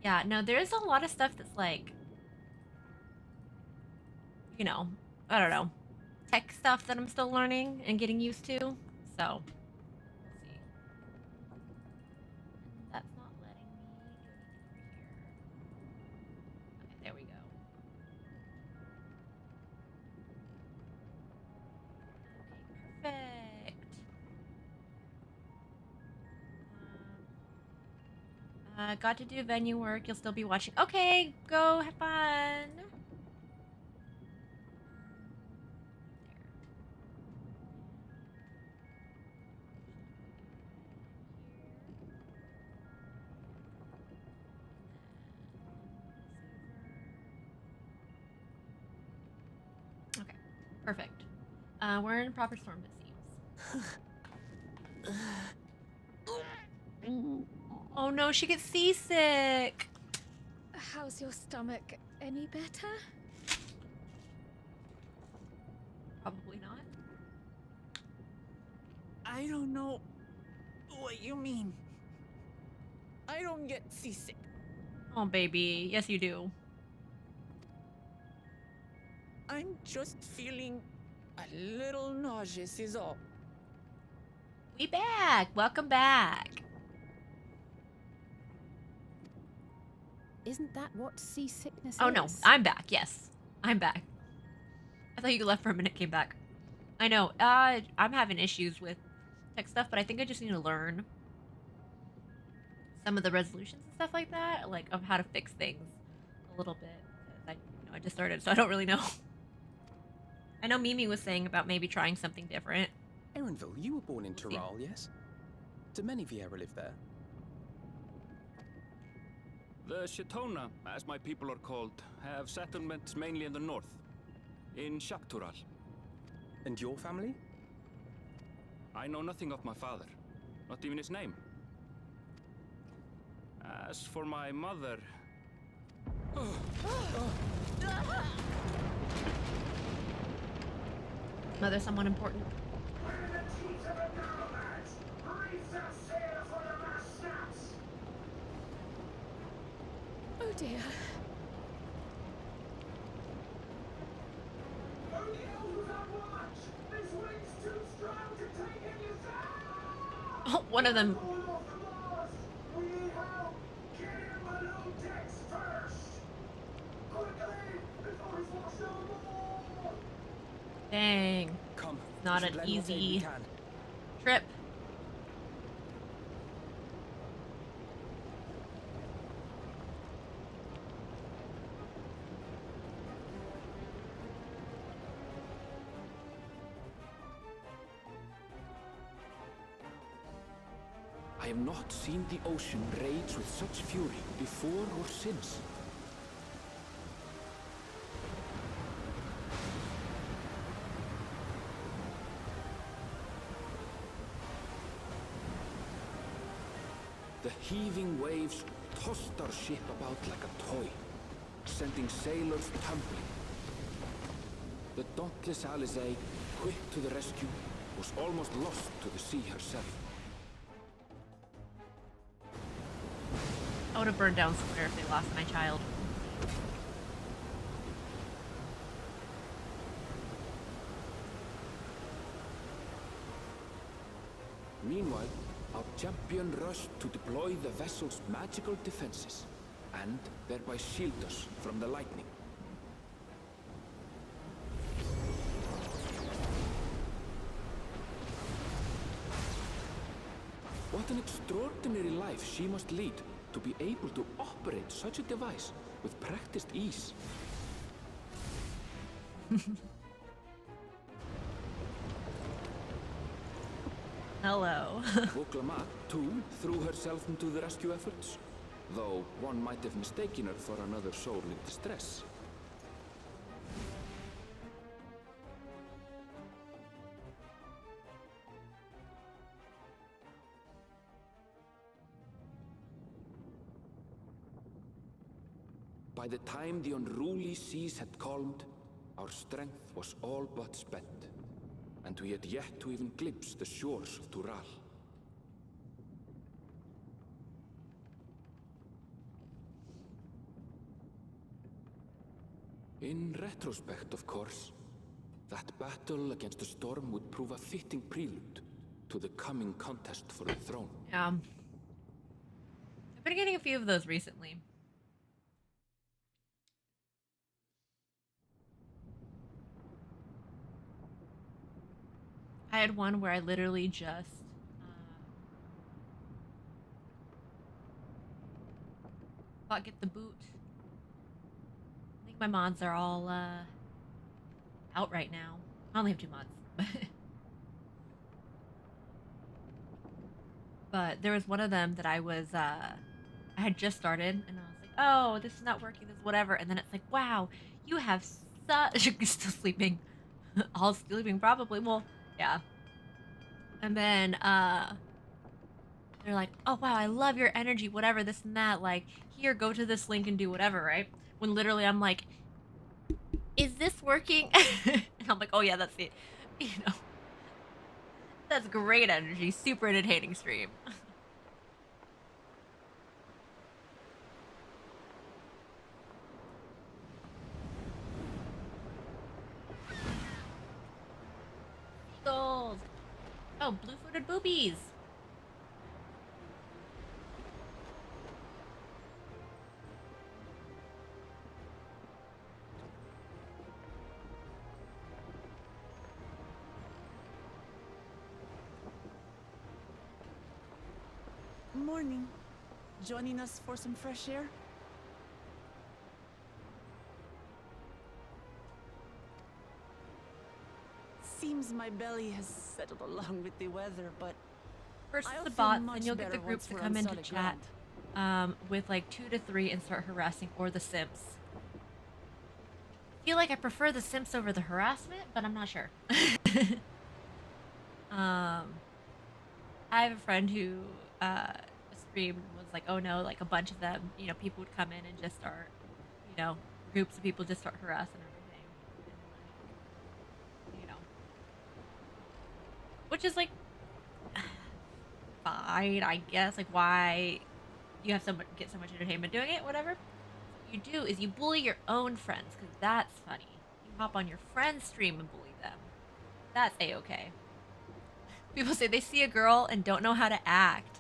Yeah, no, there's a lot of stuff that's like, you know, I don't know, tech stuff that I'm still learning and getting used to. So, we'll see. And that's not letting me do anything over here. Okay, there we go. Okay, perfect. Got to do venue work. You'll still be watching. Okay, go have fun. Okay, perfect. We're in proper storm, it seems. Oh no, she gets seasick. How's your stomach? Any better? Probably not. I don't know what you mean. I don't get seasick. Oh, baby. Yes, you do. I'm just feeling a little nauseous is all. We back. Welcome back. Isn't that what seasickness is? Oh no, I'm back. Yes, I'm back. I thought you left for a minute, came back. I know. I'm having issues with tech stuff, but I think I just need to learn some of the resolutions and stuff like that, like of how to fix things a little bit. Because I just started, so I don't really know. I know Mimi was saying about maybe trying something different. Erinville, you were born in Tyrol, yes? Do many Vieira live there? The Chitona, as my people are called, have settlements mainly in the north, in Shaktural. And your family? I know nothing of my father, not even his name. As for my mother... Mother, someone important. Oh dear. Oh, one of them. Dang. Come, Not an easy trip. I have not seen the ocean rage with such fury before or since. The heaving waves tossed our ship about like a toy, sending sailors tumbling. The dauntless Alizé, quick to the rescue, was almost lost to the sea herself. I would have burned down somewhere if they lost my child. Meanwhile, our champion rushed to deploy the vessel's magical defenses, and thereby shield us from the lightning. What an extraordinary life she must lead to be able to operate such a device with practiced ease. Hello. Woklama, too, threw herself into the rescue efforts, though one might have mistaken her for another soul in distress. By the time the unruly seas had calmed, our strength was all but spent, and we had yet to even glimpse the shores of Tural. In retrospect, of course, that battle against the storm would prove a fitting prelude to the coming contest for the throne. Yeah. I've been getting a few of those recently. I had one where I literally just thought get the boot. I think my mods are all out right now. I only have 2 mods. But there was one of them that I had just started, and I was like, oh, this is not working, this is whatever. And then it's like, wow, you have such... You're still sleeping. All sleeping, probably. Well, yeah. And then, they're like, oh, wow, I love your energy, whatever, this and that. Like, here, go to this link and do whatever, right? When literally I'm like, is this working? And I'm like, oh, yeah, that's it. You know. That's great energy. Super entertaining stream. Gold. Oh, blue-footed boobies. Morning. Joining us for some fresh air? Seems my belly has settled along with the weather, but First I'll the feel bots, much then you'll get the better groups once to we're come on into solid chat with like 2 to 3 and start harassing, or the simps. I feel like I prefer the simps over the harassment, but I'm not sure. I have a friend who streamed was like, oh no, like a bunch of them, you know, people would come in and just start, you know, groups of people just start harassing everything. And, like, you know. Which is like fine, I guess. Like, why you have get so much entertainment doing it, whatever. What you do is you bully your own friends, because that's funny. You hop on your friend's stream and bully them. That's a-okay. People say they see a girl and don't know how to act.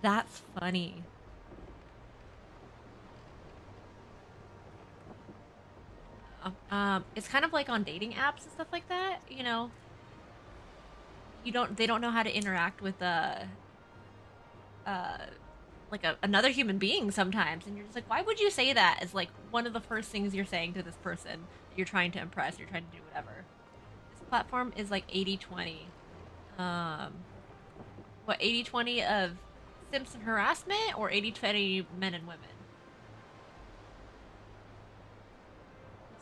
That's funny. It's kind of like on dating apps and stuff like that, you know. They don't know how to interact with another human being sometimes, and you're just like, why would you say that as like one of the first things you're saying to this person that you're trying to impress, you're trying to do whatever. This platform is like 80-20. What, 80-20 of simps and harassment, or 80-20 men and women?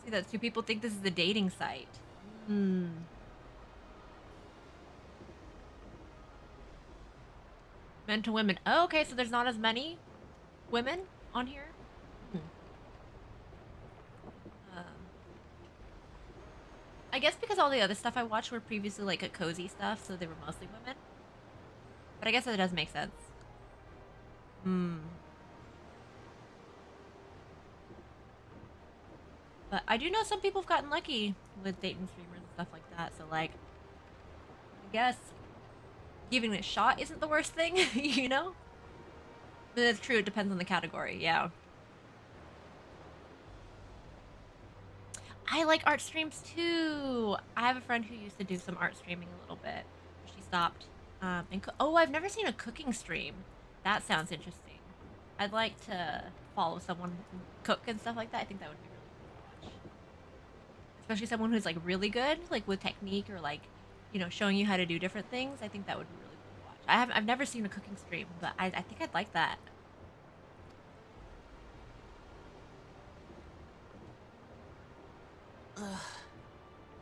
See, that 2 people think this is a dating site. Men to women. Oh, okay, so there's not as many women on here? I guess because all the other stuff I watched were previously like a cozy stuff, so they were mostly women. But I guess that does make sense. But I do know some people have gotten lucky with dating streamers and stuff like that, so like, I guess giving it a shot isn't the worst thing, you know? But it's true, it depends on the category, yeah. I like art streams too. I have a friend who used to do some art streaming a little bit. She stopped. Oh, I've never seen a cooking stream. That sounds interesting. I'd like to follow someone who can cook and stuff like that. I think that would be really cool to watch. Especially someone who's like really good, like with technique, or like, you know, showing you how to do different things. I think that would be really cool to watch. I've never seen a cooking stream, but I think I'd like that. ugh,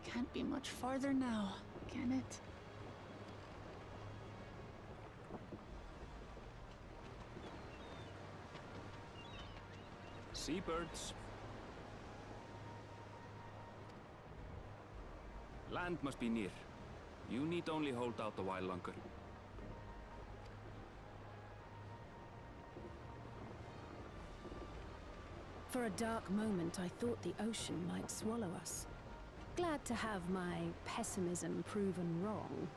can't be much farther now, can it? Seabirds. Land must be near. You need only hold out a while longer. For a dark moment, I thought the ocean might swallow us. Glad to have my pessimism proven wrong.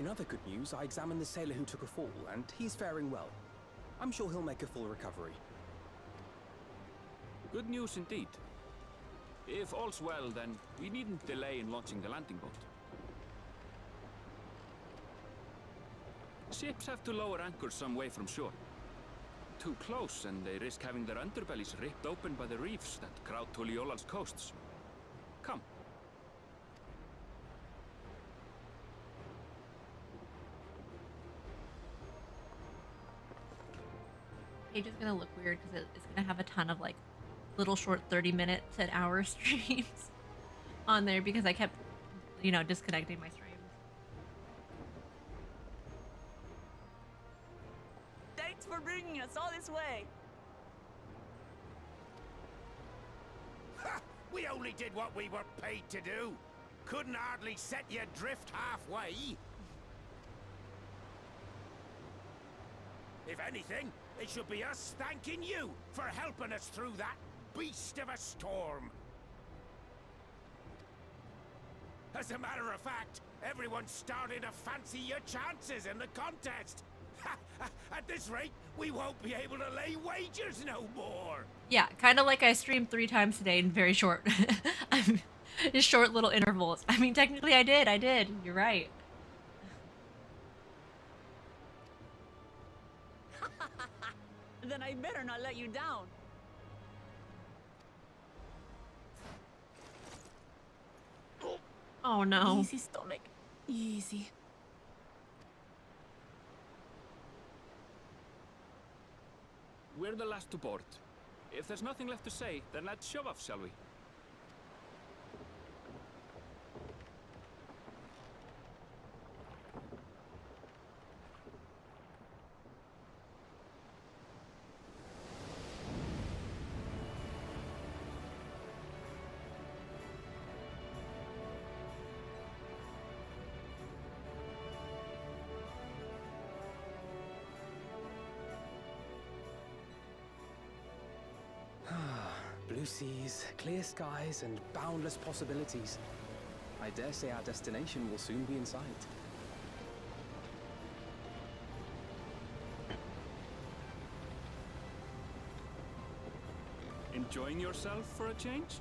In other good news, I examined the sailor who took a fall, and he's faring well. I'm sure he'll make a full recovery. Good news indeed. If all's well, then we needn't delay in launching the landing boat. Ships have to lower anchors some way from shore. Too close, and they risk having their underbellies ripped open by the reefs that crowd Tuliola's coasts. Come. Page is gonna look weird because it's gonna have a ton of like little short 30-minute to an hour streams on there because I kept, you know, disconnecting my streams. Thanks for bringing us all this way. Ha! We only did what we were paid to do. Couldn't hardly set you adrift halfway. If anything, it should be us thanking you for helping us through that beast of a storm. As a matter of fact, everyone's starting to fancy your chances in the contest. At this rate, we won't be able to lay wagers no more. Yeah, kind of like I streamed 3 times today in very short, short little intervals. I mean, technically I did. You're right. Then I better not let you down. Oh no. Easy, stomach. Easy. We're the last to board. If there's nothing left to say, then let's shove off, shall we? Blue seas, clear skies, and boundless possibilities. I dare say our destination will soon be in sight. Enjoying yourself for a change?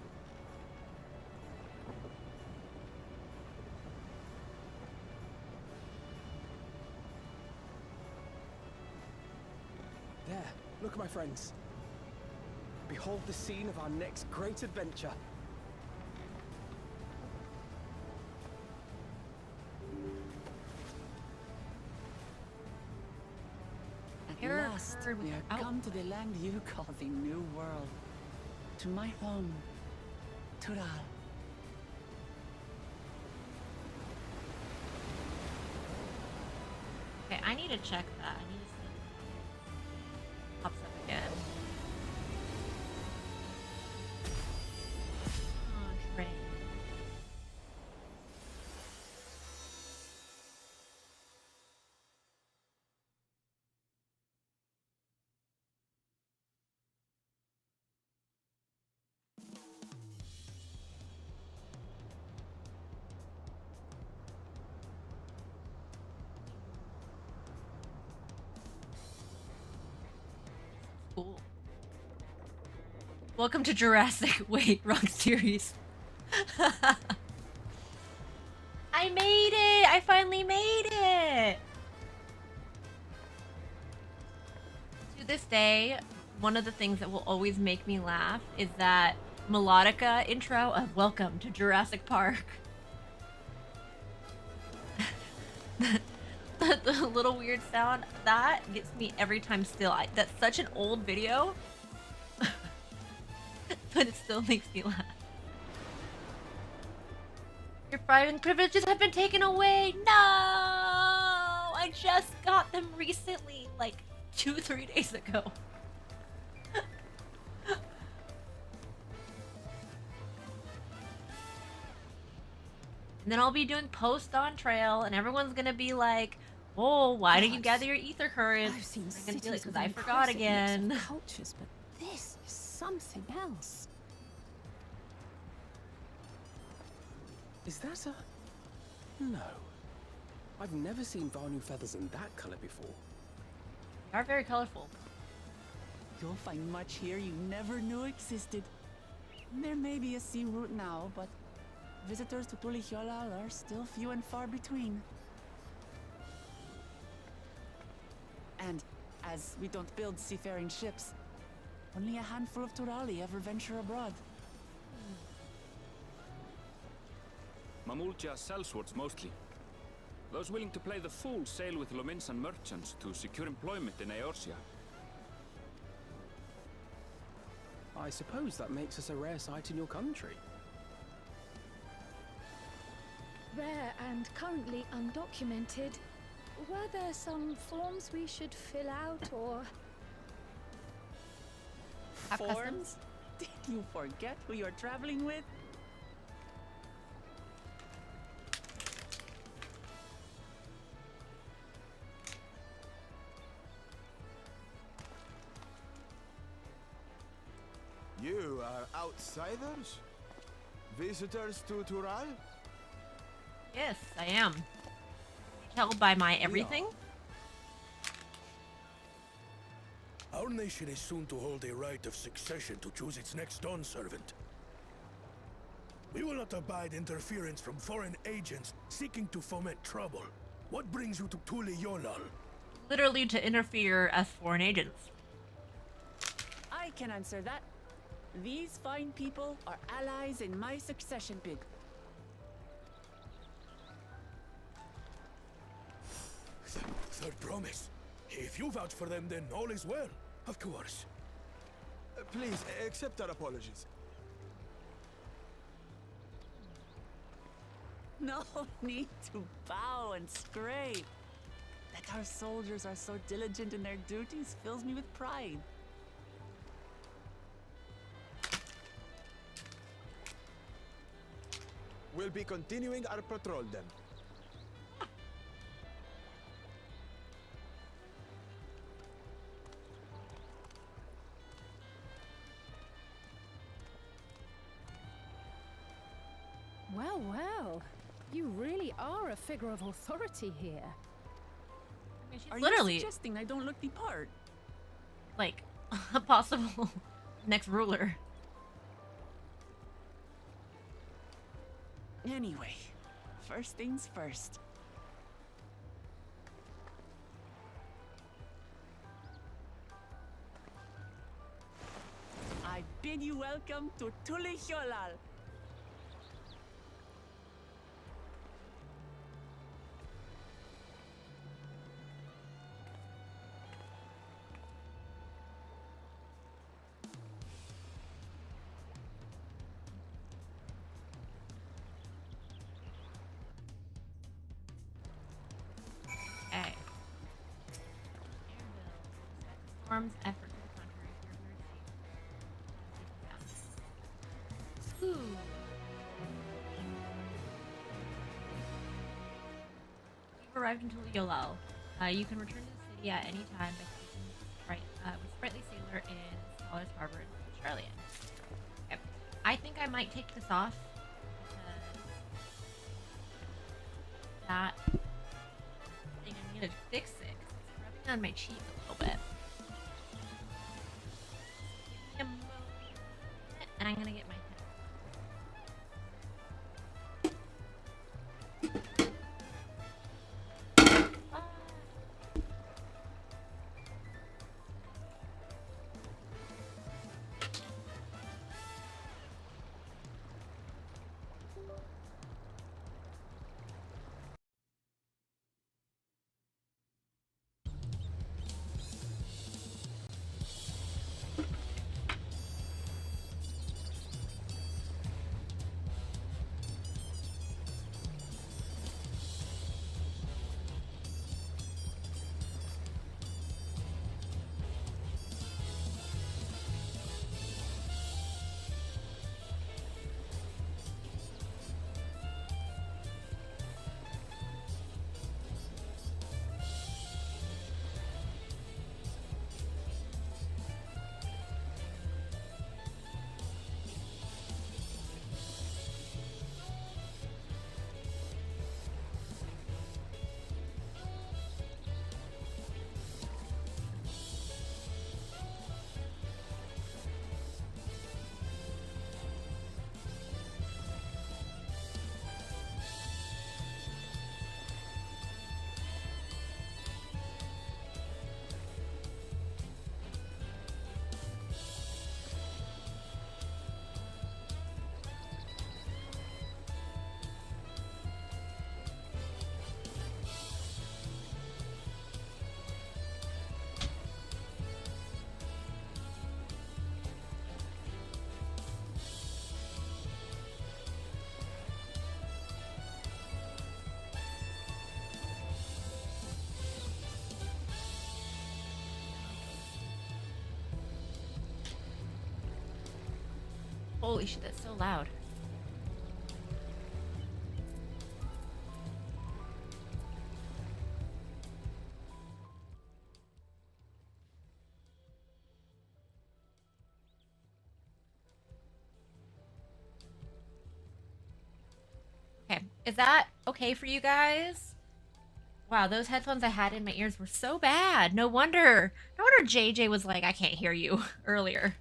There, look at my friends. Behold the scene of our next great adventure. At last, we are come to the land you call the New World. To my home, Tural. Okay, I need to check that. I need to see if it pops up again. Train. Cool. Welcome to Jurassic. Wait, wrong series. I made it! I finally made it! To this day, one of the things that will always make me laugh is that melodica intro of Welcome to Jurassic Park. The little weird sound, that gets me every time still. That's such an old video, but it still makes me laugh. Your fighting privileges have been taken away. No! I just got them recently, like 2-3 days ago. And then I'll be doing post on trail, and everyone's gonna be like, "Oh, why didn't you gather your ether currents?" I've seen I'm gonna be cities like, with "'Cause I forgot impressive mix of again." cultures, but This is something else. Is that a... No. I've never seen Vanu feathers in that color before. They are very colorful. You'll find much here you never knew existed. There may be a sea route now, but visitors to Tulihyolal are still few and far between. And as we don't build seafaring ships, only a handful of Turali ever venture abroad. Mamulja sellswords mostly. Those willing to play the fool sail with Lominsan merchants to secure employment in Eorzea. I suppose that makes us a rare sight in your country. Rare and currently undocumented. Were there some forms we should fill out or... Have customs? Forms? Did you forget who you're traveling with? You are outsiders? Visitors to Tural? Yes, I am. Can you tell by my everything? Our nation is soon to hold a right of succession to choose its next dawn servant. We will not abide interference from foreign agents seeking to foment trouble. What brings you to Tulihyolal? Literally to interfere as foreign agents. I can answer that. These fine people are allies in my succession bid. Third promise. If you vouch for them, then all is well. Of course. Please, accept our apologies. No need to bow and scrape. That our soldiers are so diligent in their duties fills me with pride. We'll be continuing our patrol then. Well, well. You really are a figure of authority here. I mean, she's Are literally you suggesting I don't look the part? like a possible next ruler. Anyway, first things first. I bid you welcome to Tulihyolal. Okay. Storm's effort to the contrary. Ooh. You've arrived in Tulihyolal. You can return to the city at any time by speaking with Sprightly Sailor in Scholar's Harbor in Australia. Okay. I think I might take this off because that thing, I'm gonna fix it 'cause it's rubbing on my cheek a little bit. Give me a moment, and I'm gonna get my head. Holy shit, that's so loud. Okay, is that okay for you guys? Wow, those headphones I had in my ears were so bad. No wonder JJ was like, I can't hear you earlier.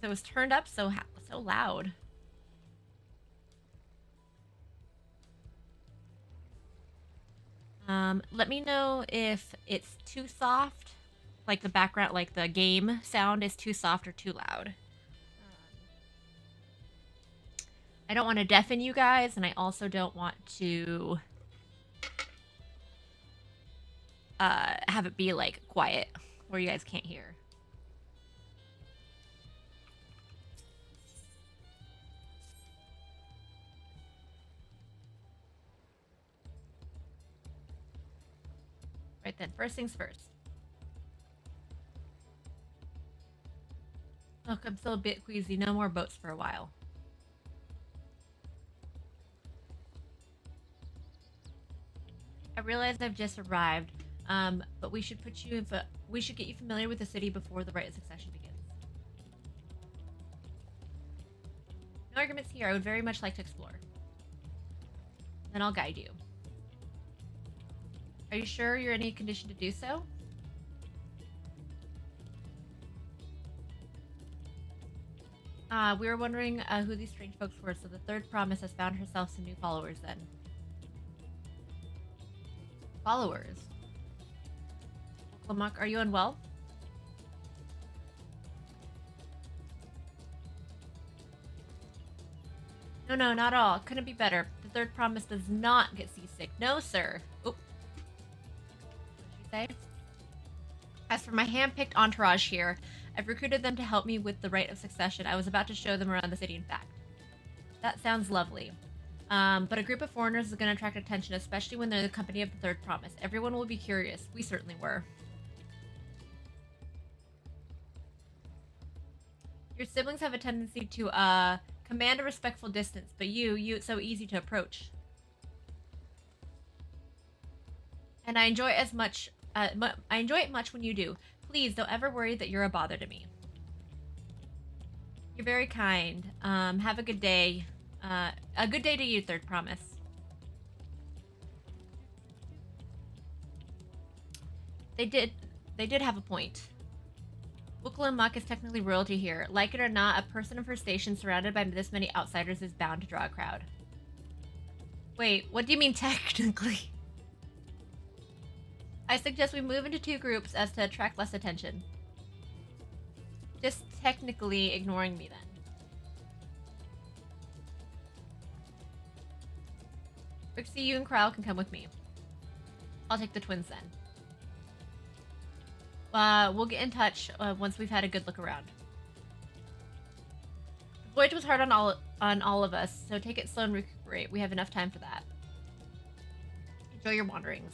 It was turned up so loud. Let me know if it's too soft, like the background, like the game sound is too soft or too loud. I don't want to deafen you guys, and I also don't want to have it be like quiet where you guys can't hear. Right then, first things first. Look, I'm still a bit queasy. No more boats for a while. I realize I've just arrived, but we should get you familiar with the city before the rite of succession begins. No arguments here. I would very much like to explore. Then I'll guide you. Are you sure you're in any condition to do so? We were wondering who these strange folks were, so the third promise has found herself some new followers then. Followers? Lamak, are you unwell? No, not at all. Couldn't be better. The third promise does not get seasick. No, sir. Oop. What did she say? As for my hand-picked entourage here, I've recruited them to help me with the rite of succession. I was about to show them around the city, in fact. That sounds lovely. But a group of foreigners is going to attract attention, especially when they're the company of the third promise. Everyone will be curious. We certainly were. Your siblings have a tendency to, command a respectful distance, but it's so easy to approach. And I enjoy it much when you do. Please don't ever worry that you're a bother to me. You're very kind. Have a good day. A good day to you, third promise. They did have a point. Wukla and Muck is technically royalty here. Like it or not, a person of her station surrounded by this many outsiders is bound to draw a crowd. Wait, what do you mean technically? I suggest we move into two groups as to attract less attention. Just technically ignoring me then. Rixie, you and Kryle can come with me. I'll take the twins then. We'll get in touch once we've had a good look around. The voyage was hard on all of us, so take it slow and recuperate. We have enough time for that. Enjoy your wanderings.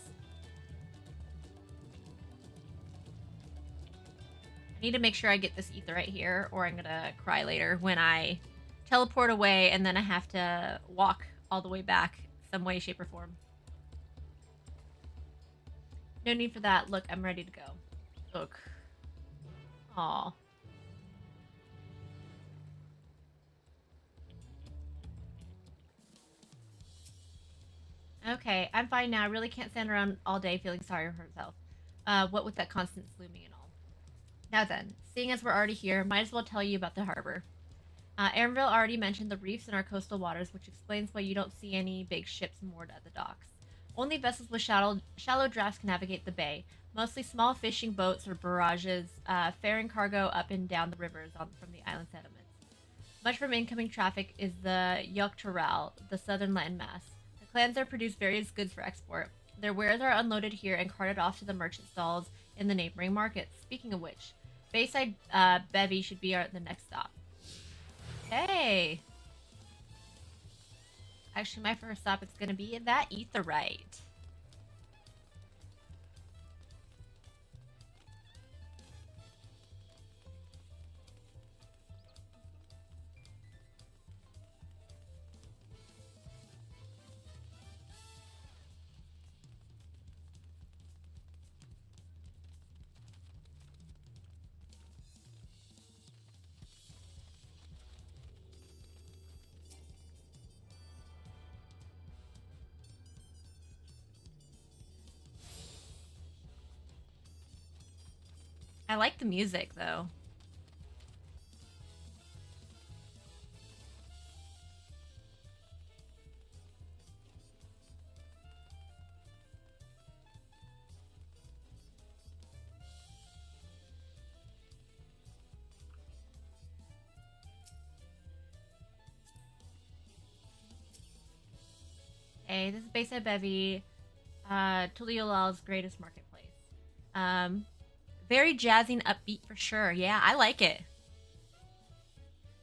I need to make sure I get this ether right here, or I'm gonna cry later when I teleport away and then I have to walk all the way back some way, shape, or form. No need for that. Look, I'm ready to go. Look. Aw. Okay, I'm fine now. I really can't stand around all day feeling sorry for herself. What with that constant slooming and all. Now then, seeing as we're already here, might as well tell you about the harbor. Aaronville already mentioned the reefs in our coastal waters, which explains why you don't see any big ships moored at the docks. Only vessels with shallow drafts can navigate the bay, mostly small fishing boats or barrages, ferrying cargo up and down the rivers from the island settlements. Much from incoming traffic is the Yoktural, the southern landmass. The clans there produce various goods for export. Their wares are unloaded here and carted off to the merchant stalls in the neighboring markets. Speaking of which, Bayside Bevy should be the next stop. Hey! Actually, my first stop is going to be that etherite. I like the music though. Hey, this is Bayside Bevy, Tuliolal's greatest marketplace. Very jazzy and upbeat for sure. Yeah, I like it.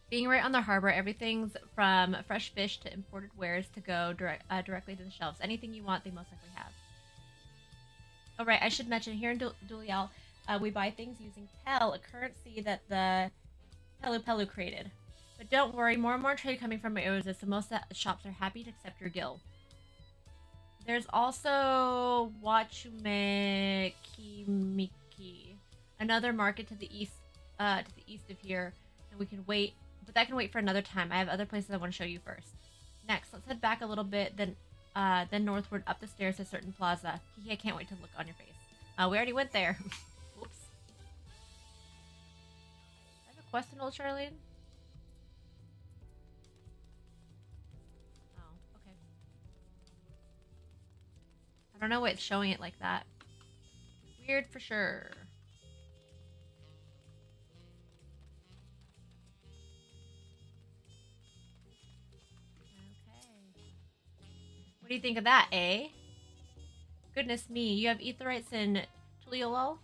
Being right on the harbor, everything's from fresh fish to imported wares to go directly to the shelves. Anything you want, they most likely have. Oh, right, I should mention here in Dulial, we buy things using Pel, a currency that the Pelu Pelu created. But don't worry, more and more trade coming from Oasis, so most shops are happy to accept your gil. There's also Wachumekimiki, another market to the east of here, and we can wait, but that can wait for another time. I have other places I want to show you first. Next, let's head back a little bit, then northward up the stairs to a certain plaza. I can't wait to look on your face. We already went there. Oops. I have a question, old Charlene. I don't know why it's showing it like that. Weird for sure. Okay. What do you think of that, eh? Goodness me, you have Etherites in Tuliolol?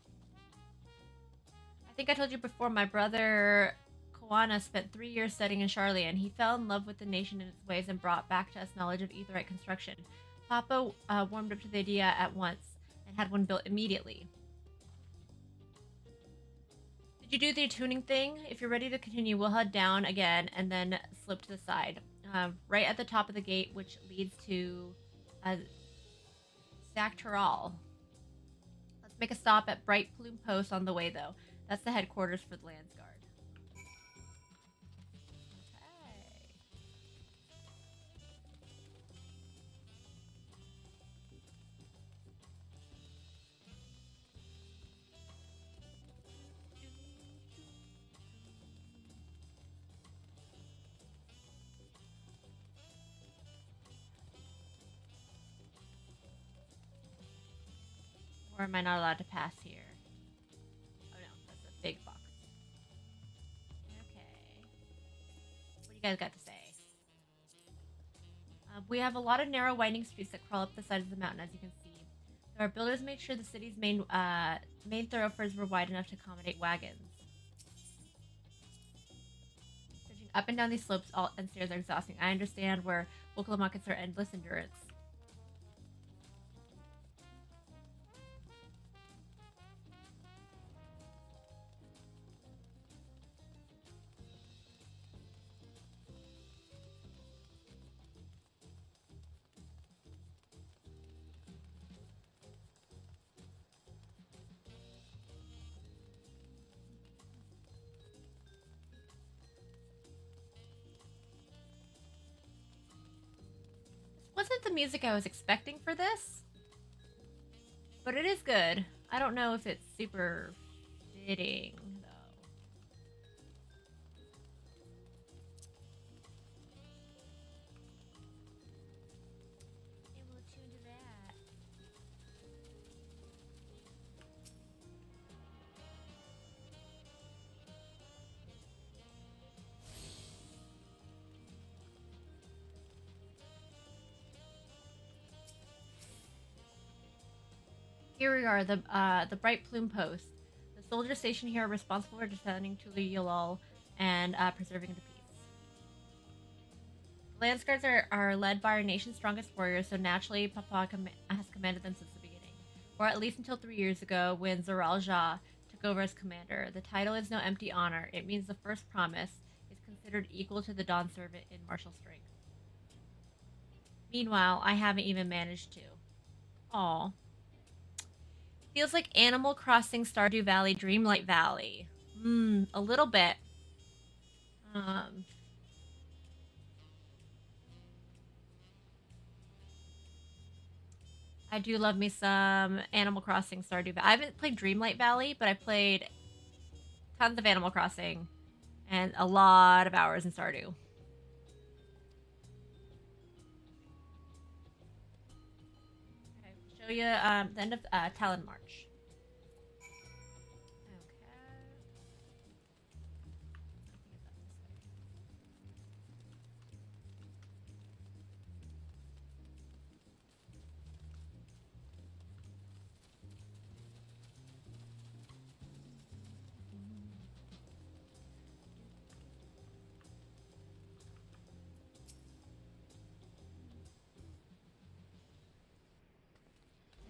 I think I told you before, my brother Koana spent 3 years studying in Charlie, and he fell in love with the nation and its ways and brought back to us knowledge of Etherite construction. Papa warmed up to the idea at once and had one built immediately. Did you do the tuning thing? If you're ready to continue, we'll head down again and then slip to the side. Right at the top of the gate, which leads to Sactoral. Let's make a stop at Bright Plume Post on the way, though. That's the headquarters for the Landsguard. Or am I not allowed to pass here? Oh no, that's a big box. Okay. What do you guys got to say? We have a lot of narrow, winding streets that crawl up the side of the mountain, as you can see. Our builders made sure the city's main thoroughfares were wide enough to accommodate wagons. Searching up and down these slopes and stairs are exhausting. I understand where Wokalamakets are endless endurance. Wasn't the music I was expecting for this, but it is good. I don't know if it's super fitting though. Able to tune to that. Here we are, the Bright Plume Post. The soldiers stationed here are responsible for defending Tuliyalal and preserving the peace. The Landsguards are led by our nation's strongest warriors, so naturally Papa has commanded them since the beginning. Or at least until 3 years ago, when Zoral Jah took over as commander. The title is no empty honor. It means the first promise is considered equal to the Dawn Servant in martial strength. Meanwhile, I haven't even managed to. Aw. Feels like Animal Crossing Stardew Valley, Dreamlight Valley. A little bit. I do love me some Animal Crossing Stardew Valley. I haven't played Dreamlight Valley, but I played tons of Animal Crossing, and a lot of hours in Stardew. Okay, we'll show you the end of Talon March.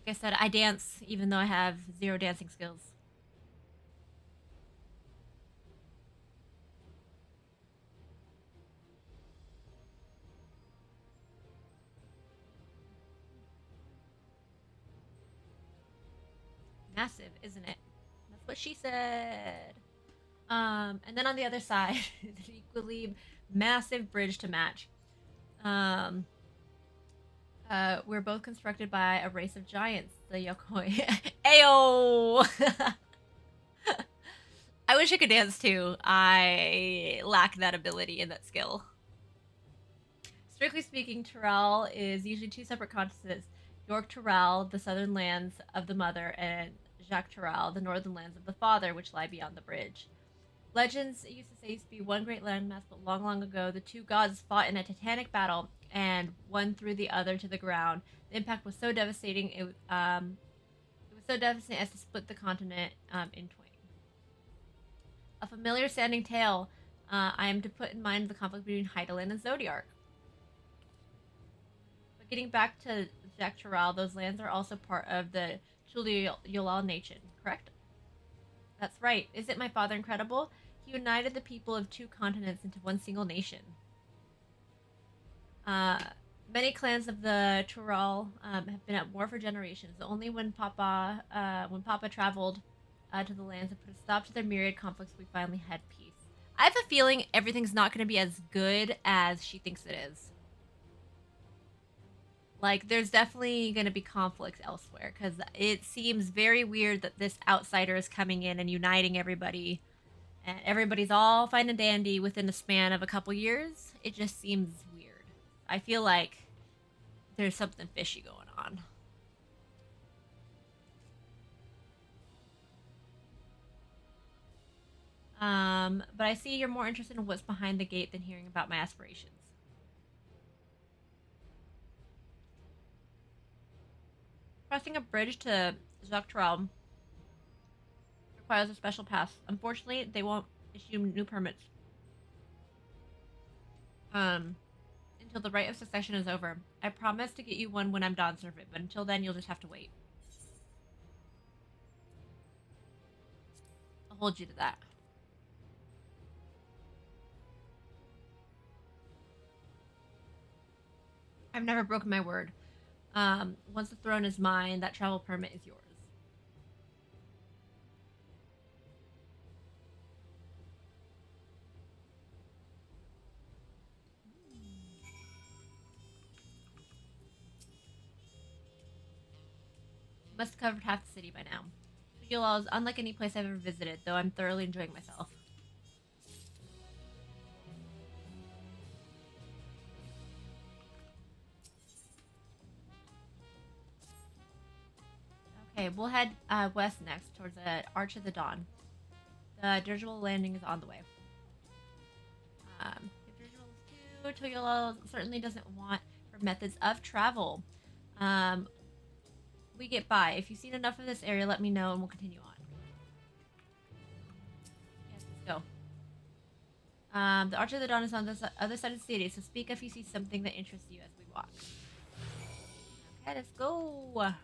Like I said, I dance even though I have 0 dancing skills. Massive, isn't it? That's what she said. And then on the other side, the equally massive bridge to match. We're both constructed by a race of giants, the Yokoi. Ayo! I wish I could dance too. I lack that ability and that skill. Strictly speaking, Tyrell is usually 2 separate continents. York Tyrell, the southern lands of the mother, and Jacques Tyrell, the northern lands of the father, which lie beyond the bridge. Legends used to say it used to be one great landmass, but long, long ago, the 2 gods fought in a titanic battle, and one threw the other to the ground. The impact was so devastating, it was so devastating as to split the continent in twain. A familiar sounding tale. I am to put in mind the conflict between Heideland and Zodiark. But getting back to Jacques Tyrell, those lands are also part of the Chul nation, correct? That's right. Isn't my father incredible? He united the people of 2 continents into one single nation. Many clans of the Tyrell have been at war for generations. Only when Papa traveled to the lands and put a stop to their myriad conflicts, we finally had peace. I have a feeling everything's not going to be as good as she thinks it is. Like, there's definitely going to be conflicts elsewhere, because it seems very weird that this outsider is coming in and uniting everybody, and everybody's all fine and dandy within a span of a couple years. It just seems weird. I feel like there's something fishy going on. But I see you're more interested in what's behind the gate than hearing about my aspirations. Crossing a bridge to Jacques Tyrell requires a special pass. Unfortunately, they won't issue new permits until the rite of succession is over. I promise to get you one when I'm done serving, but until then, you'll just have to wait. I'll hold you to that. I've never broken my word. Once the throne is mine, that travel permit is yours. Must have covered half the city by now. Yulal is unlike any place I've ever visited, though I'm thoroughly enjoying myself. Okay, we'll head west next, towards the Arch of the Dawn. The dirigible landing is on the way. If dirigibles too, Toyolo certainly doesn't want for methods of travel. We get by. If you've seen enough of this area, let me know and we'll continue on. Yes, let's go. The Arch of the Dawn is on the other side of the city, so speak if you see something that interests you as we walk. Okay, let's go.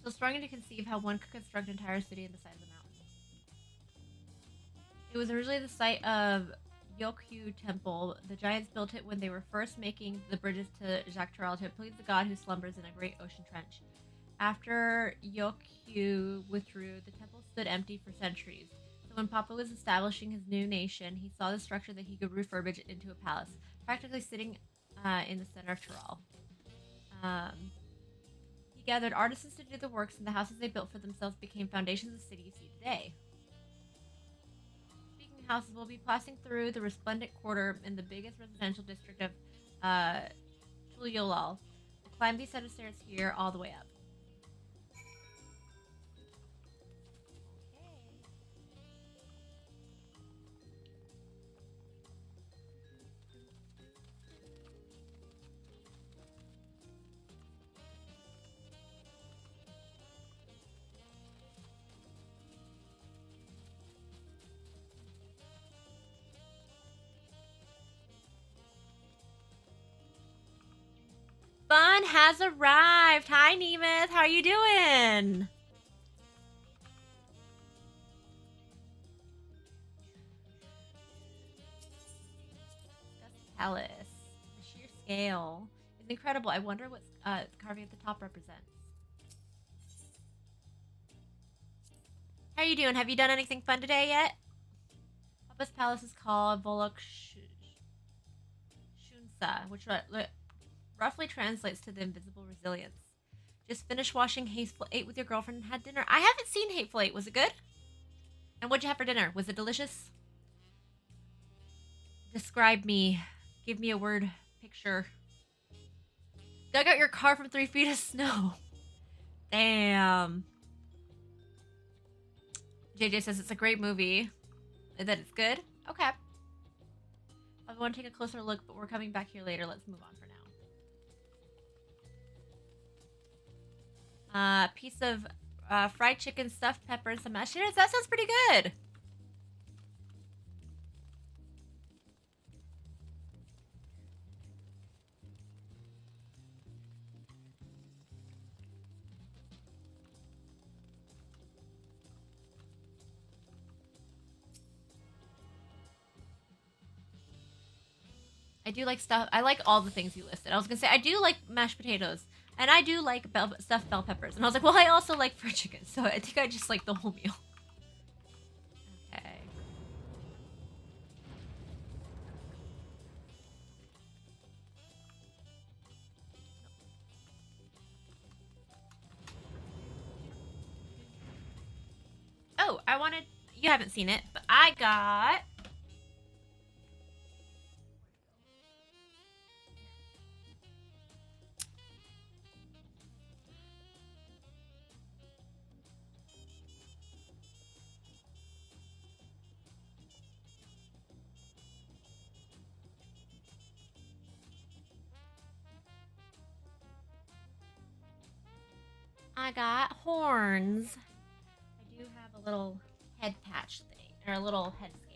So struggling to conceive how one could construct an entire city in the side of the mountain. It was originally the site of Yokyu Temple. The giants built it when they were first making the bridges to Jactaral to please the god who slumbers in a great ocean trench. After Yokyu withdrew, the temple stood empty for centuries. So when Papa was establishing his new nation, he saw the structure that he could refurbish it into a palace, practically sitting in the center of Tyrol. He gathered artisans to do the works, and the houses they built for themselves became foundations of the city you see today. Speaking of houses, we'll be passing through the resplendent quarter in the biggest residential district of Tuliolal. We'll climb these set of stairs here all the way up. Fun has arrived. Hi, Nemeth. How are you doing? Palace. The sheer scale is incredible. I wonder what carving at the top represents. How are you doing? Have you done anything fun today yet? Papa's palace is called Volok Shunsa, which roughly translates to the invisible resilience. Just finished watching Hateful Eight with your girlfriend and had dinner. I haven't seen Hateful Eight. Was it good? And what'd you have for dinner? Was it delicious? Describe me. Give me a word picture. Dug out your car from 3 feet of snow. Damn. JJ says it's a great movie. That it's good? Okay. I want to take a closer look, but we're coming back here later. Let's move on for now. Piece of fried chicken, stuffed pepper, and some mashed potatoes. That sounds pretty good. I do like stuff. I like all the things you listed. I was gonna say I do like mashed potatoes, and I do like stuffed bell peppers. And I was like, well, I also like fried chicken, so I think I just like the whole meal. Okay. Oh, I wanted. You haven't seen it, but I got. I got horns. I do have a little head patch thing, or a little head scale.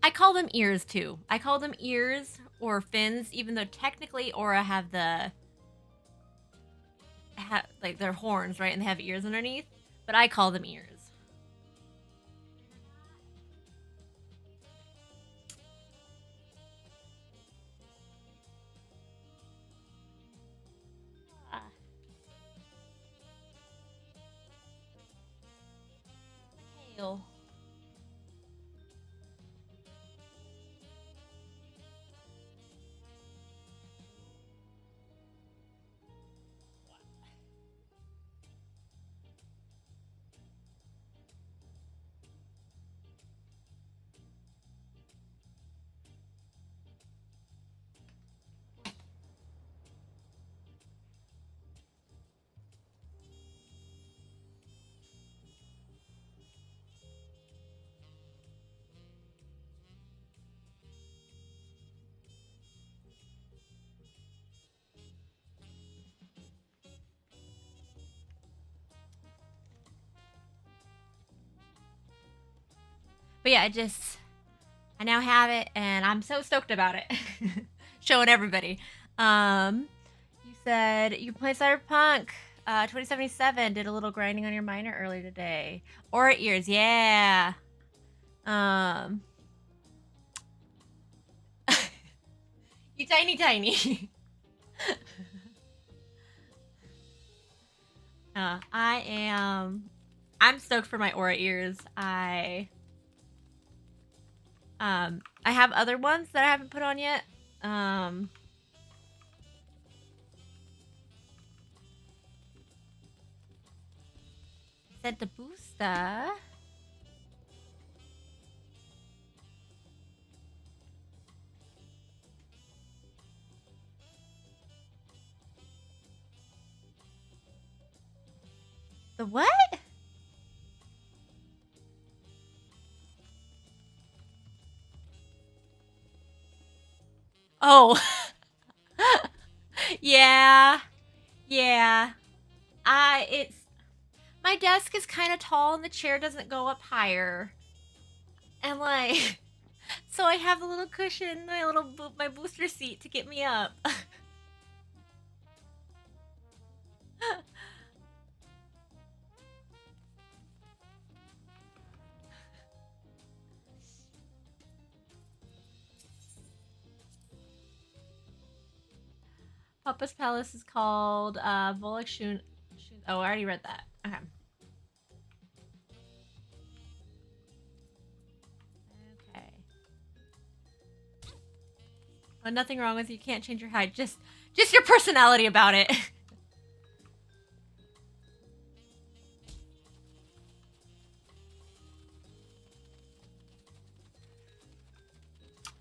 I call them ears too. I call them ears or fins, even though technically Aura have like their horns, right? And they have ears underneath. But I call them ears. Tail. But yeah, I now have it, and I'm so stoked about it. Showing everybody. You said you played Cyberpunk 2077. Did a little grinding on your miner earlier today. Aura ears, yeah. You tiny. I'm stoked for my Aura ears. I have other ones that I haven't put on yet. Set the booster. The what? Oh. Yeah. It's my desk is kind of tall and the chair doesn't go up higher. And like so I have a little cushion, my booster seat to get me up. Papa's Palace is called Volek Shun. Oh, I already read that. Okay. Well, nothing wrong with you. Can't change your height. Just your personality about it.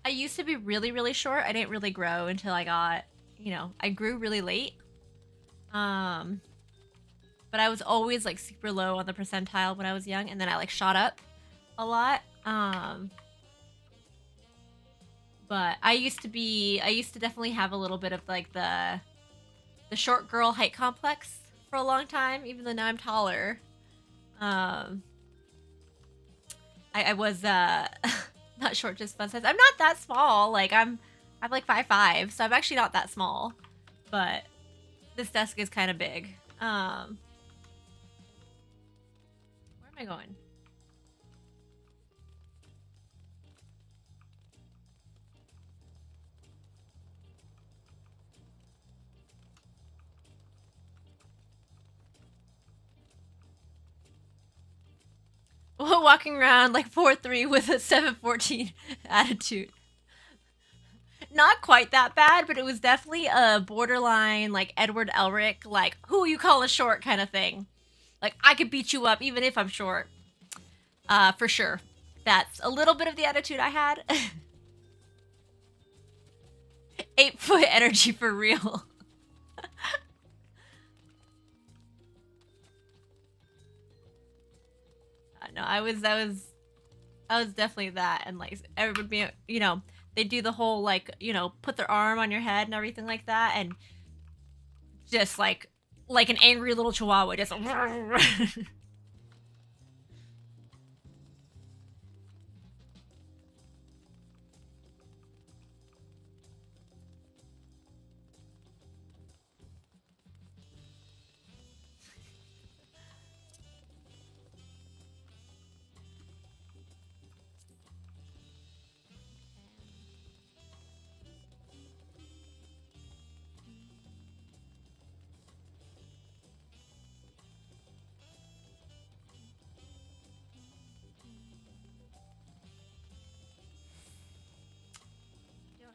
I used to be really, really short. I didn't really grow until I got, I grew really late. But I was always like super low on the percentile when I was young, and then I like shot up a lot. But I used to definitely have a little bit of like the short girl height complex for a long time, even though now I'm taller. I was not short, just fun size. I'm not that small. Like I'm like 5'5", so I'm actually not that small. But this desk is kind of big. Where am I going? Walking around like 4'3" with a 7'14" attitude. Not quite that bad, but it was definitely a borderline like Edward Elric, like who you calling short kind of thing. Like I could beat you up even if I'm short. For sure. That's a little bit of the attitude I had. 8-foot energy for real. No, I was definitely that, and like everybody, they do the whole like, put their arm on your head and everything like that, and just like an angry little chihuahua, just.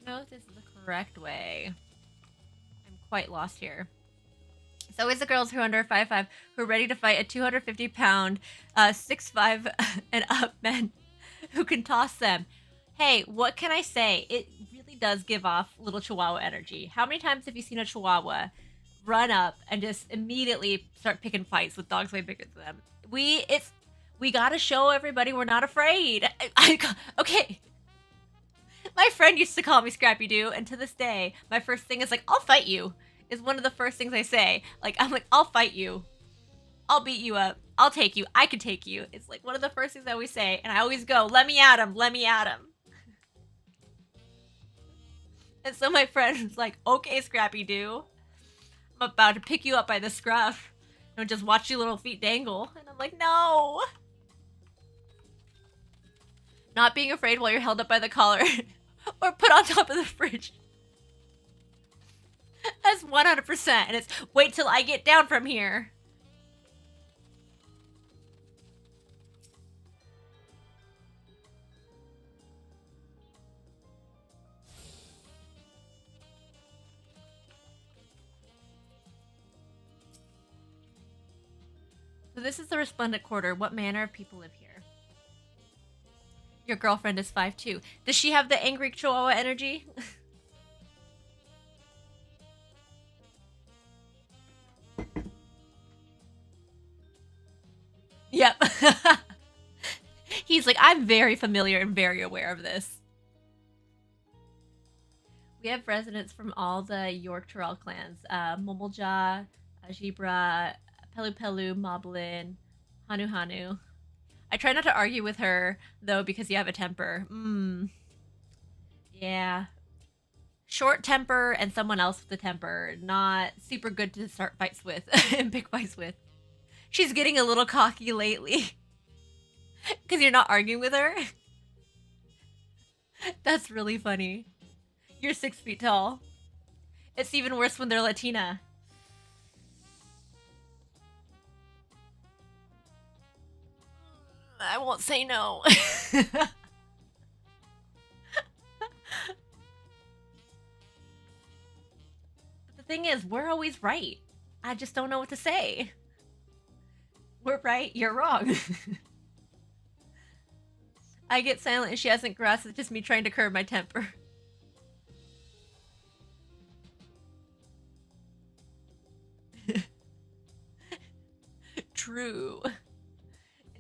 Know if this is the correct way. I'm quite lost here. It's always the girls who are under 5'5" who are ready to fight a 250-pound, 6'5" and up men who can toss them. Hey, what can I say? It really does give off little chihuahua energy. How many times have you seen a chihuahua run up and just immediately start picking fights with dogs way bigger than them? We gotta show everybody we're not afraid. Okay. My friend used to call me Scrappy Doo, and to this day, my first thing is like, I'll fight you, is one of the first things I say. Like, I'm like, I'll fight you. I'll beat you up. I'll take you. I can take you. It's like one of the first things I always say. And I always go, let me at him. Let me at him. And so my friend's like, okay, Scrappy Doo. I'm about to pick you up by the scruff. And just watch your little feet dangle. And I'm like, no. Not being afraid while you're held up by the collar. Or put on top of the fridge. That's 100%. And it's, wait till I get down from here. So this is the Resplendent Quarter. What manner of people live here? Your girlfriend is 5'2". Does she have the angry chihuahua energy? Yep. He's like, I'm very familiar and very aware of this. We have residents from all the York Tyrrell clans. Momoja, Ajibra, Pelu Pelu, Moblin, Hanu Hanu. I try not to argue with her, though, because you have a temper. Yeah. Short temper and someone else with a temper. Not super good to start fights with and pick fights with. She's getting a little cocky lately. Because you're not arguing with her. That's really funny. You're 6 feet tall. It's even worse when they're Latina. I won't say no. But the thing is, we're always right. I just don't know what to say. We're right, you're wrong. I get silent and she hasn't grasped. It's just me trying to curb my temper. True. In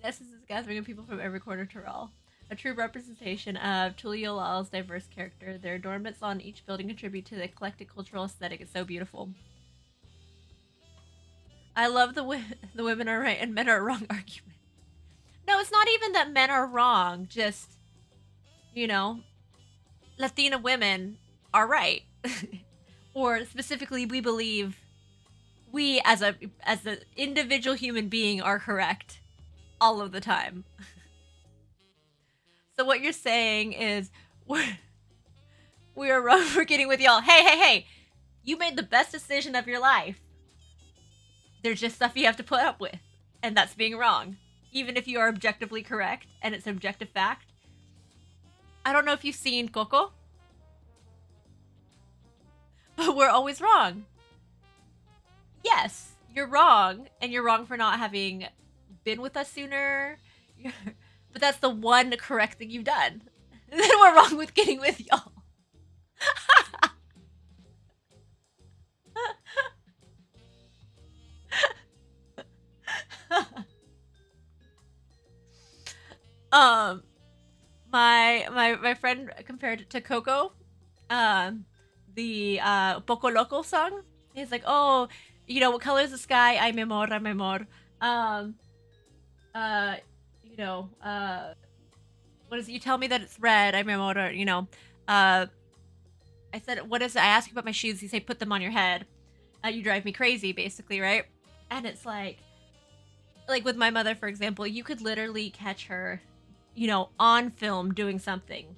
essence, it's a gathering of people from every corner of Tyrrell. A true representation of Tuliolal's diverse character. Their adornments on each building contribute to the eclectic cultural aesthetic. It's so beautiful. I love the women are right and men are wrong argument. No, it's not even that men are wrong. Just, you know, Latina women are right. Or specifically, we believe we as an individual human being are correct all of the time. So what you're saying is we are wrong for getting with y'all. Hey, you made the best decision of your life. There's just stuff you have to put up with, and that's being wrong. Even if you are objectively correct and it's an objective fact. I don't know if you've seen Coco, but we're always wrong. Yes, you're wrong, and you're wrong for not having been with us sooner. But that's the one correct thing you've done. And then we're wrong with getting with y'all. My friend compared it to Coco, the Poco Loco song. He's like, oh, you know, what color is the sky? Ay, mi amor, ay, mi amor. You know, what is it? You tell me that it's red. Ay, mi amor, you know. I said, what is it? I asked you about my shoes. You say, put them on your head. You drive me crazy, basically, right? And it's like with my mother, for example, you could literally catch her, you know, on film doing something.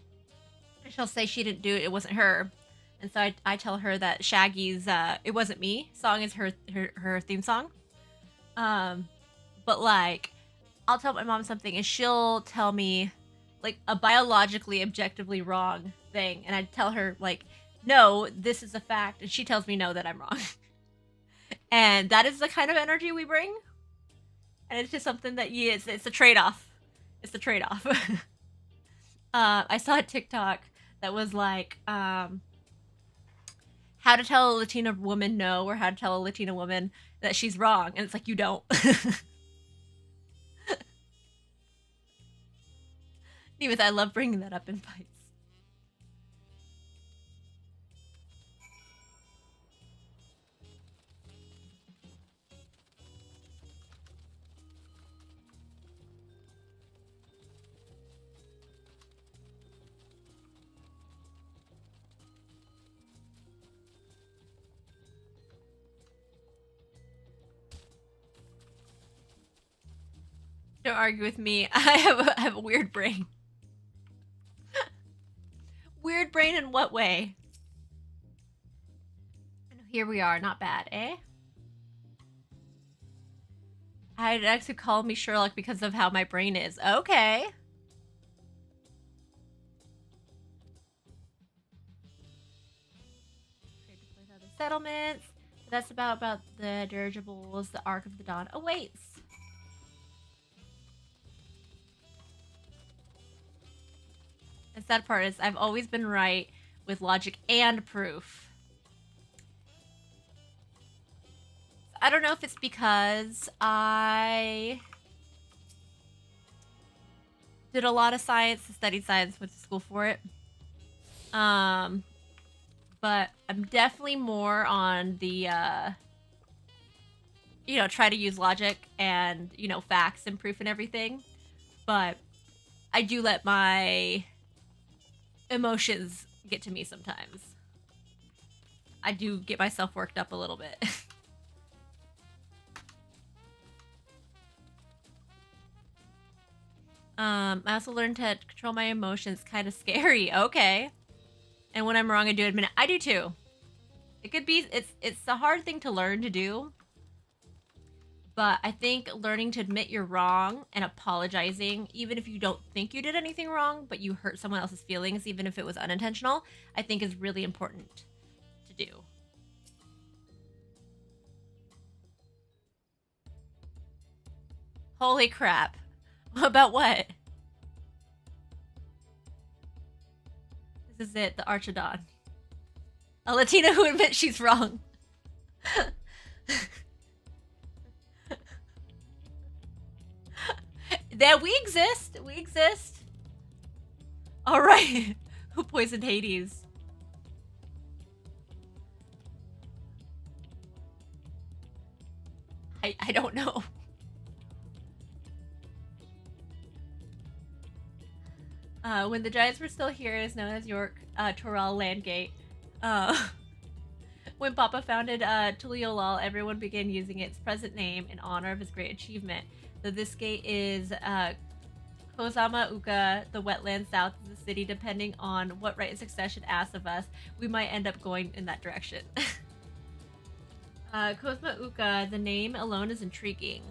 And she'll say she didn't do it. It wasn't her. And so I tell her that Shaggy's It Wasn't Me song is her theme song. But like, I'll tell my mom something and she'll tell me like a biologically, objectively wrong thing. And I tell her like, no, this is a fact. And she tells me no, that I'm wrong. And that is the kind of energy we bring. And it's just something that it's a trade-off. It's a trade-off. I saw a TikTok that was like, how to tell a Latina woman no, or how to tell a Latina woman that she's wrong. And it's like, you don't. Anyways, I love bringing that up in fights. Don't argue with me. I have a weird brain. Weird brain in what way? And here we are. Not bad, eh? I'd actually call me Sherlock because of how my brain is. Okay. Other settlements. That's about the dirigibles. The Ark of the Dawn awaits. The sad part is I've always been right with logic and proof. I don't know if it's because I did a lot of science, studied science, went to school for it. But I'm definitely more on the, try to use logic and, facts and proof and everything. But I do let my emotions get to me sometimes. I do get myself worked up a little bit. I also learned to control my emotions. Kind of scary. Okay. And when I'm wrong, I do admit it. I do too. It could be, it's a hard thing to learn to do. But I think learning to admit you're wrong and apologizing, even if you don't think you did anything wrong, but you hurt someone else's feelings, even if it was unintentional, I think is really important to do. Holy crap. About what? This is it, the Archidon. A Latina who admits she's wrong. That we exist. We exist. All right. Who poisoned Hades? I don't know. When the Giants were still here, it is known as York Torral Landgate. When Papa founded Tuliolal, everyone began using its present name in honor of his great achievement. Though this gate is Kozama Uka, the wetland south of the city, depending on what right of succession asks of us, we might end up going in that direction. Kozma Uka, the name alone is intriguing.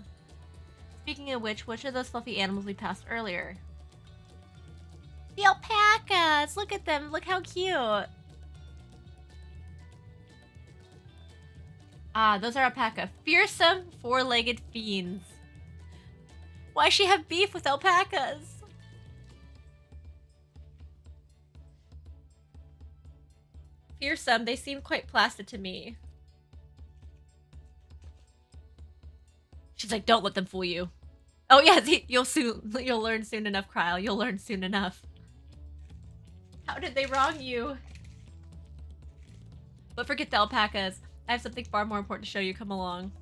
Speaking of which are those fluffy animals we passed earlier? The alpacas! Look at them, look how cute! Ah, those are alpaca. Fearsome, four-legged fiends. Why she have beef with alpacas? Fearsome, they seem quite placid to me. She's like, don't let them fool you. Oh yeah, you'll learn soon enough, Kryle. You'll learn soon enough. How did they wrong you? But forget the alpacas. I have something far more important to show you. Come along.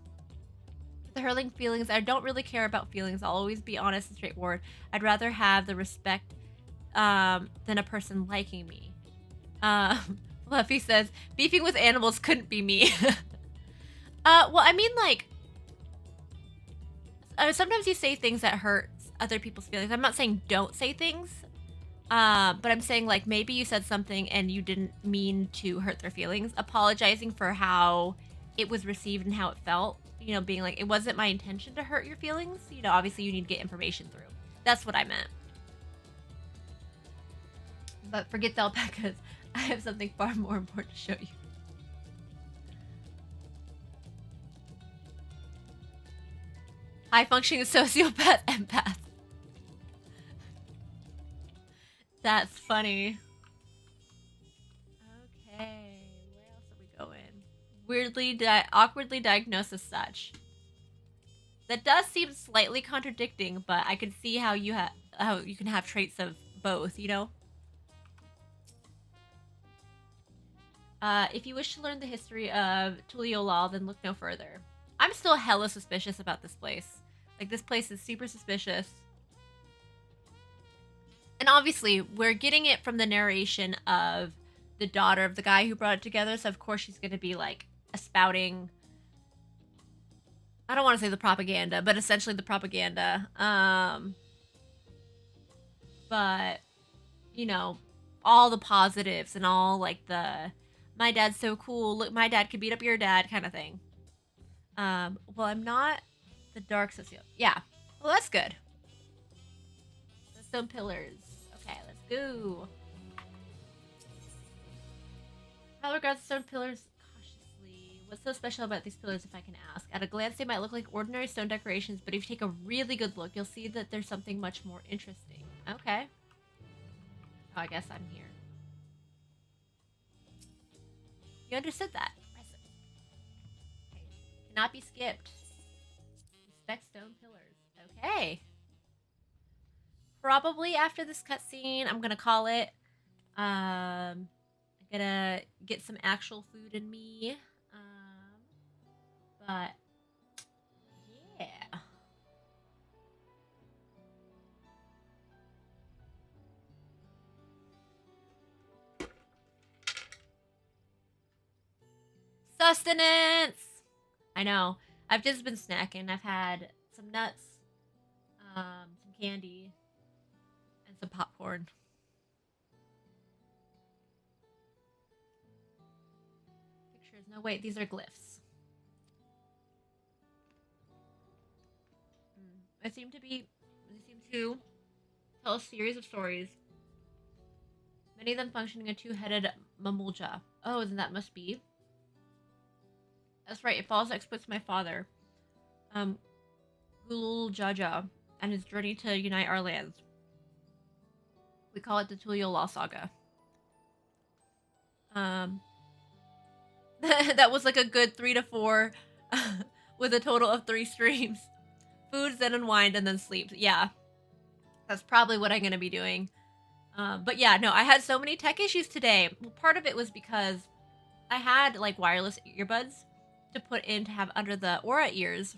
The hurling feelings. I don't really care about feelings. I'll always be honest and straightforward. I'd rather have the respect than a person liking me. Fluffy says, beefing with animals couldn't be me. Well, I mean, like, sometimes you say things that hurt other people's feelings. I'm not saying don't say things. But I'm saying, like, maybe you said something and you didn't mean to hurt their feelings. Apologizing for how it was received and how it felt. You know, being like, it wasn't my intention to hurt your feelings. You know, obviously you need to get information through. That's what I meant. But forget the alpacas. I have something far more important to show you. High-functioning sociopath empath. That's funny. Okay, where else are we going? Awkwardly diagnosed as such. That does seem slightly contradicting, but I can see how you can have traits of both, you know? If you wish to learn the history of Tuliolal, then look no further. I'm still hella suspicious about this place. Like, this place is super suspicious. And obviously, we're getting it from the narration of the daughter of the guy who brought it together. So, of course, she's going to be, like, espouting I don't want to say the propaganda, but essentially the propaganda. But you know, all the positives and all like the my dad's so cool. Look, my dad could beat up your dad kind of thing. Well, I'm not the dark socio. Yeah. Well, that's good. The stone pillars. Okay, let's go. How regards stone pillars cautiously. What's so special about these pillars, if I can ask? At a glance, they might look like ordinary stone decorations, but if you take a really good look, you'll see that there's something much more interesting. Okay. Oh, I guess I'm here. You understood that. Impressive. Okay. Cannot be skipped. Respect stone pillars. Okay. Probably after this cutscene, I'm gonna call it. I'm gonna get some actual food in me. But yeah. Sustenance! I know. I've just been snacking. I've had some nuts, some candy, and some popcorn. Pictures. No, wait. These are glyphs. They seem to tell a series of stories. Many of them functioning a two-headed mamulja. Oh, then that must be. That's right. It follows the exploits of my father, Gulul Jaja, and his journey to unite our lands. We call it the Tuliyola Saga. That was like a good 3 to 4, with a total of 3 streams. Food, then unwind, and then sleep. Yeah, that's probably what I'm gonna be doing. But yeah, no, I had so many tech issues today. Well, part of it was because I had like wireless earbuds to put in to have under the Aura ears,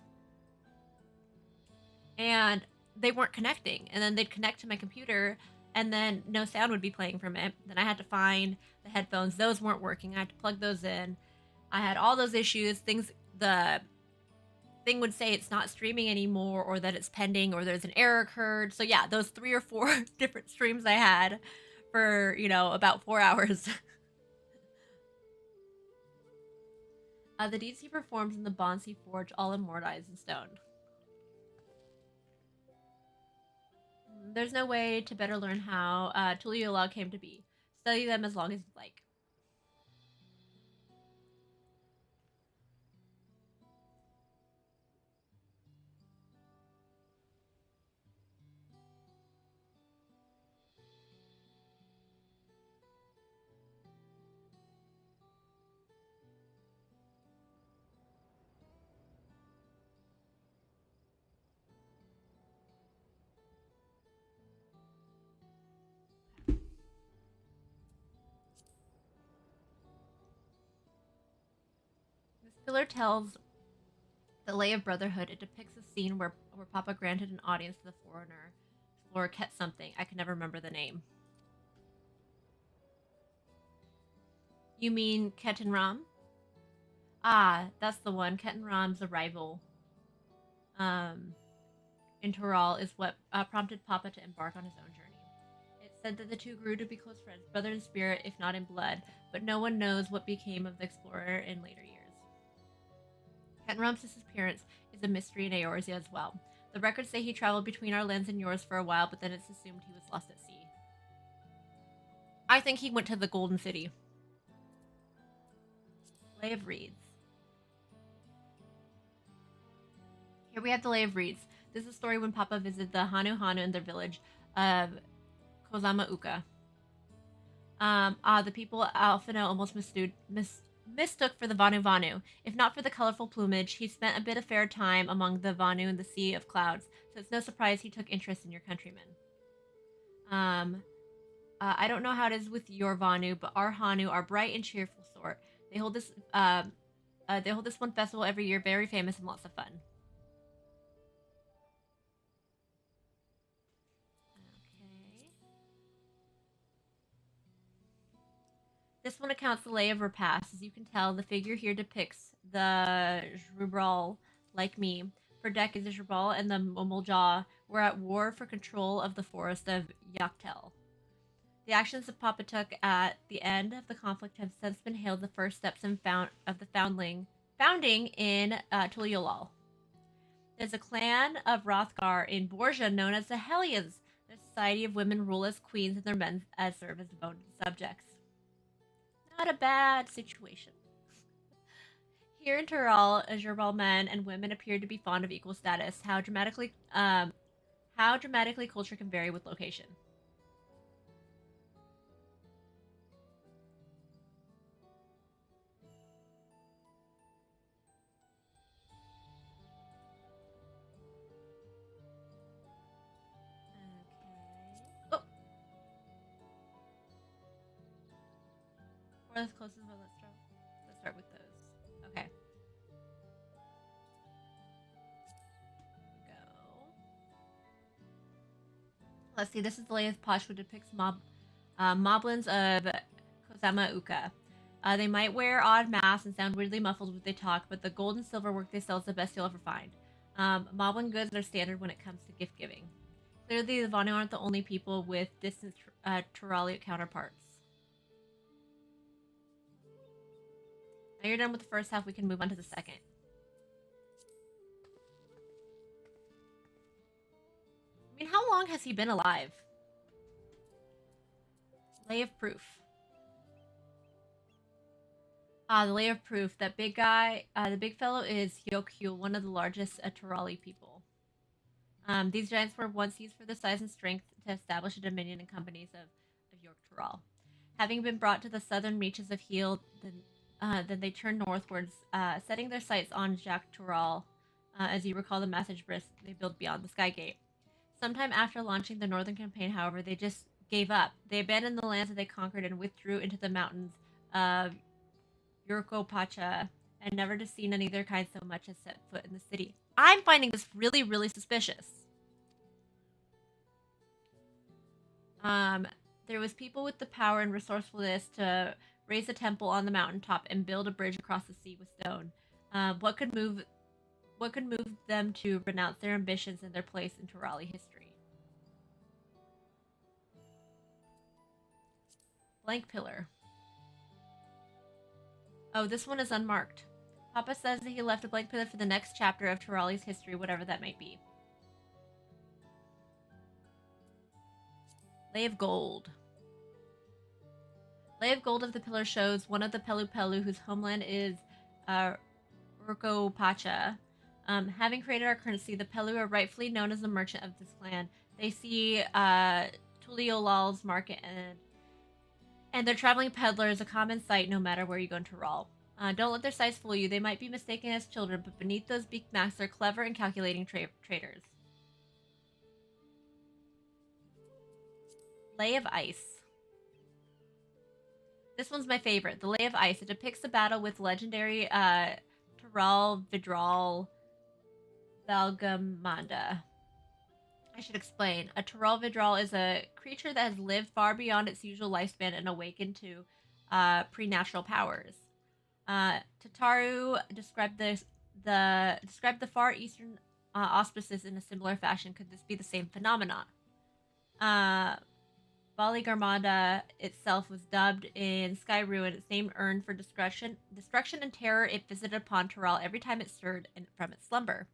and they weren't connecting. And then they'd connect to my computer, and then no sound would be playing from it. Then I had to find the headphones; those weren't working. I had to plug those in. I had all those issues. The thing would say it's not streaming anymore, or that it's pending, or there's an error occurred. So yeah, those 3 or 4 different streams I had for, about 4 hours. The deeds he performs in the bonds he forged, all immortalized in stone. There's no way to better learn how Tuliyola came to be. Study them as long as you like. This pillar tells the Lay of Brotherhood. It depicts a scene where Papa granted an audience to the foreigner. Explorer Ket something. I can never remember the name. You mean Ketan Ram? Ah, that's the one. Ketan Ram's arrival in Toral is what prompted Papa to embark on his own journey. It's said that the two grew to be close friends, brother in spirit, if not in blood, but no one knows what became of the explorer in later years. Ketan Ram's disappearance is a mystery in Eorzea as well. The records say he traveled between our lands and yours for a while, but then it's assumed he was lost at sea. I think he went to the Golden City. Lay of Reeds. Here we have the Lay of Reeds. This is a story when Papa visited the Hanu Hanu in their village of Kozama Uka. The people Alfino almost mistook for the Vanu Vanu. If not for the colorful plumage, he spent a bit of fair time among the Vanu in the Sea of Clouds, so it's no surprise he took interest in your countrymen. I don't know how it is with your Vanu, but our Hanu are bright and cheerful sort. They hold this one festival every year, very famous and lots of fun. Okay. This one accounts the lay of her past. As you can tell, the figure here depicts the Jrubral like me. For decades, Jabal and the Momoljaw were at war for control of the forest of Yaktel. The actions that Papa took at the end of the conflict have since been hailed the first steps of the founding in Tuliolal. There's a clan of Rothgar in Borgia known as the Hellions. The society of women rule as queens and their men as serve as devoted subjects. Not a bad situation. Here in Tural, Jabal men and women appear to be fond of equal status. How dramatically culture can vary with location. Okay. Oh. Or as close as well. Let's start with those. Okay. Let's see, this is the latest posh, which depicts moblins of Kozama Uka. They might wear odd masks and sound weirdly muffled when they talk, but the gold and silver work they sell is the best you'll ever find. Moblin goods are standard when it comes to gift giving. Clearly, the Vanu aren't the only people with distant Turaliot counterparts. Now you're done with the first half, we can move on to the second. I mean, how long has he been alive? Lay of proof. The lay of proof. That big guy, the big fellow is Yokyul, one of the largest Turali people. These giants were once used for their size and strength to establish a dominion and companies of York Tural. Having been brought to the southern reaches of Heal, then they turned northwards, setting their sights on Jacques Tural. As you recall the message brisk they built beyond the Skygate. Sometime after launching the northern campaign, however, they just gave up. They abandoned the lands that they conquered and withdrew into the mountains of Yurko Pacha and never to seen any of their kind so much as set foot in the city. I'm finding this really, really suspicious. There was people with the power and resourcefulness to raise a temple on the mountaintop and build a bridge across the sea with stone. What could move them to renounce their ambitions and their place in Turali history? Blank pillar. Oh, this one is unmarked. Papa says that he left a blank pillar for the next chapter of Turali's history, whatever that might be. Lay of Gold. Lay of Gold of the pillar shows one of the Pelu Pelu whose homeland is Urko Pacha. Having created our currency, the Pelu are rightfully known as the merchant of this clan. They see Tuliolal's market and their traveling peddlers a common sight no matter where you go in Tural. Don't let their sights fool you. They might be mistaken as children, but beneath those beaked masks are clever and calculating traders. Lay of Ice. This one's my favorite. The Lay of Ice. It depicts a battle with legendary Tural Vidral Valgamanda. I should explain. A Tural Vidral is a creature that has lived far beyond its usual lifespan and awakened to pre-natural powers. Tataru described the Far Eastern auspices in a similar fashion. Could this be the same phenomenon? Bali Garmada itself was dubbed in Sky Ruin, its name earned for destruction and terror it visited upon Tural every time it stirred from its slumber.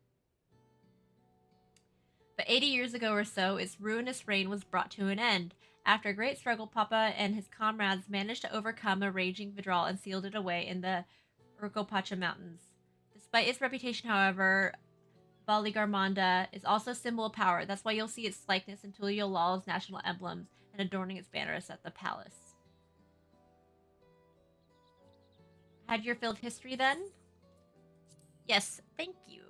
But 80 years ago or so, its ruinous reign was brought to an end. After a great struggle, Papa and his comrades managed to overcome a raging Vidral and sealed it away in the Urkopacha Mountains. Despite its reputation, however, Bali Garmanda is also a symbol of power. That's why you'll see its likeness in Tuliolal's national emblems and adorning its banners at the palace. Had your filled history then? Yes, thank you.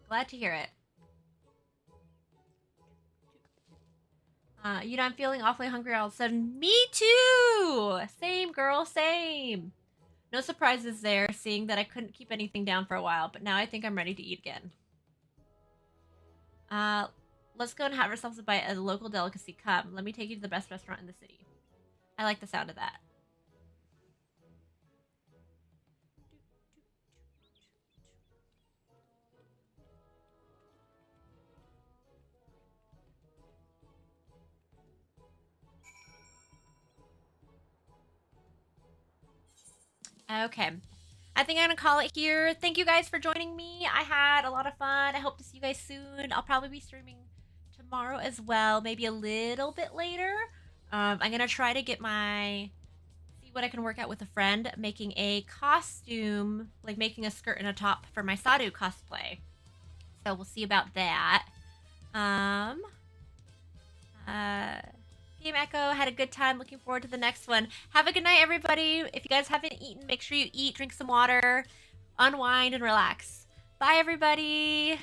Glad to hear it. You know, I'm feeling awfully hungry all of a sudden. Me too! Same, girl, same. No surprises there, seeing that I couldn't keep anything down for a while, but now I think I'm ready to eat again. let's go and have ourselves a bite at a local delicacy. Come, let me take you to the best restaurant in the city. I like the sound of that. Okay. I think I'm gonna call it here. Thank you guys for joining me. I had a lot of fun. I hope to see you guys soon. I'll probably be streaming tomorrow as well, maybe a little bit later. I'm gonna try to get see what I can work out with a friend, making a costume, like making a skirt and a top for my Sadu cosplay. So we'll see about that. Game Echo, had a good time. Looking forward to the next one. Have a good night, everybody. If you guys haven't eaten, make sure you eat, drink some water, unwind, and relax. Bye, everybody.